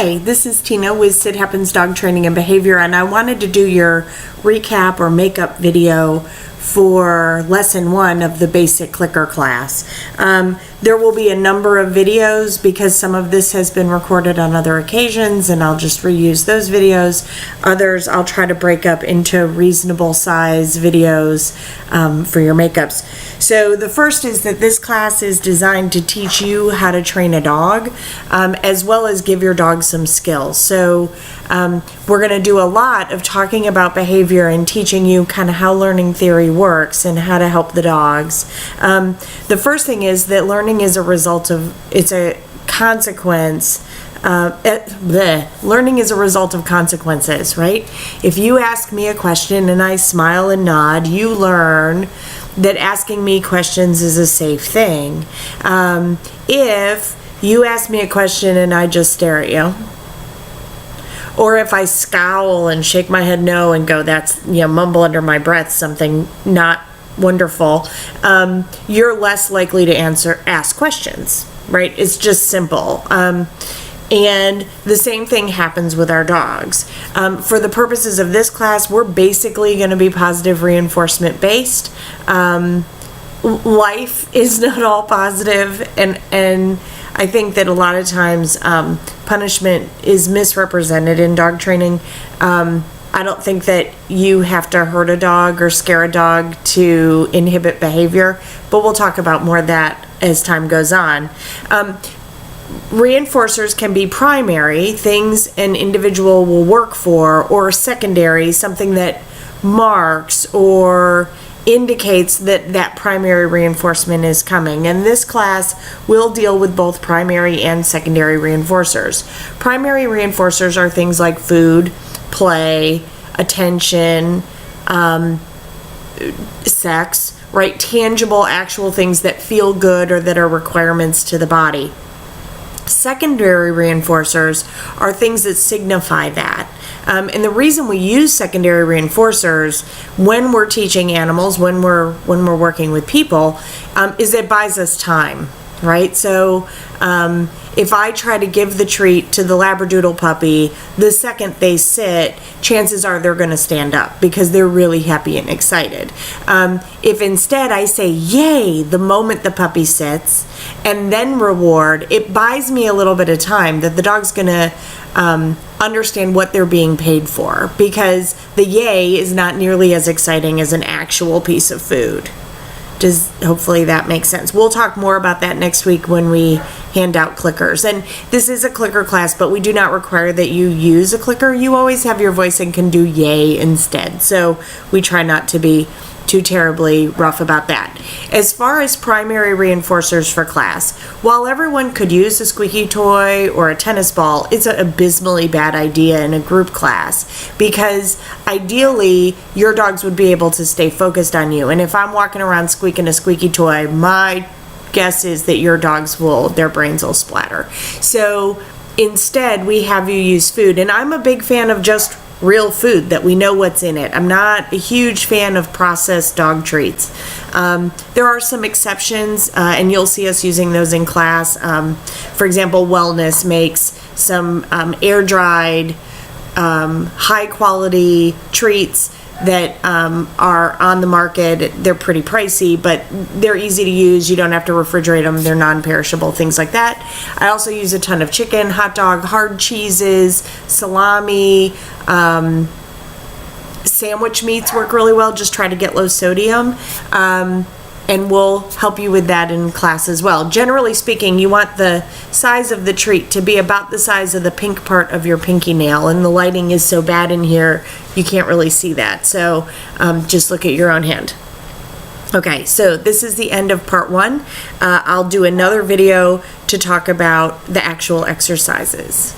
Hi, this is Tina with Sid Happens Dog Training and Behavior, and I wanted to do your recap or makeup video for lesson 1 of the basic clicker class. There will be a number of videos because some of this has been recorded on other occasions, and I'll just reuse those videos. Others I'll try to break up into reasonable size videos for your makeups. So the first is that this class is designed to teach you how to train a dog, as well as give your dog some skills. So we're going to do a lot of talking about behavior and teaching you kind of how learning theory works and how to help the dogs. The first thing is that learning is a result of, it's a consequence. Learning is a result of consequences, right? If you ask me a question and I smile and nod, you learn that asking me questions is a safe thing. If you ask me a question and I just stare at you, or if I scowl and shake my head no and go, that's, mumble under my breath something not wonderful, you're less likely to ask questions, right? It's just simple. And the same thing happens with our dogs. For the purposes of this class, we're basically going to be positive reinforcement based. Life is not all positive, and I think that a lot of times punishment is misrepresented in dog training. I don't think that you have to hurt a dog or scare a dog to inhibit behavior, but we'll talk about more of that as time goes on. Reinforcers can be primary, things an individual will work for, or secondary, something that marks or indicates that that primary reinforcement is coming. And this class will deal with both primary and secondary reinforcers. Primary reinforcers are things like food, play, attention, sex, right? Tangible, actual things that feel good or that are requirements to the body. Secondary reinforcers are things that signify that. And the reason we use secondary reinforcers when we're teaching animals, when we're working with people, is it buys us time, right? So if I try to give the treat to the Labradoodle puppy, the second they sit, chances are they're going to stand up because they're really happy and excited. If instead I say yay the moment the puppy sits and then reward, it buys me a little bit of time that the dog's going to understand what they're being paid for, because the yay is not nearly as exciting as an actual piece of food. Hopefully that makes sense. We'll talk more about that next week when we hand out clickers. And this is a clicker class, but we do not require that you use a clicker. You always have your voice and can do yay instead. So we try not to be too terribly rough about that. As far as primary reinforcers for class, while everyone could use a squeaky toy or a tennis ball, it's an abysmally bad idea in a group class, because ideally your dogs would be able to stay focused on you. And if I'm walking around squeaking a squeaky toy, my guess is that your dogs their brains will splatter. So instead we have you use food, and I'm a big fan of just real food that we know what's in it. I'm not a huge fan of processed dog treats. There are some exceptions, and you'll see us using those in class. For example, Wellness makes some air-dried, high-quality treats that are on the market. They're pretty pricey, but they're easy to use. You don't have to refrigerate them. They're non-perishable, things like that. I also use a ton of chicken, hot dog, hard cheeses, salami. Sandwich meats work really well. Just try to get low sodium. And we'll help you with that in class as well. Generally speaking, you want the size of the treat to be about the size of the pink part of your pinky nail, and the lighting is so bad in here you can't really see that, so just look at your own hand. Okay, so this is the end of part 1. I'll do another video to talk about the actual exercises.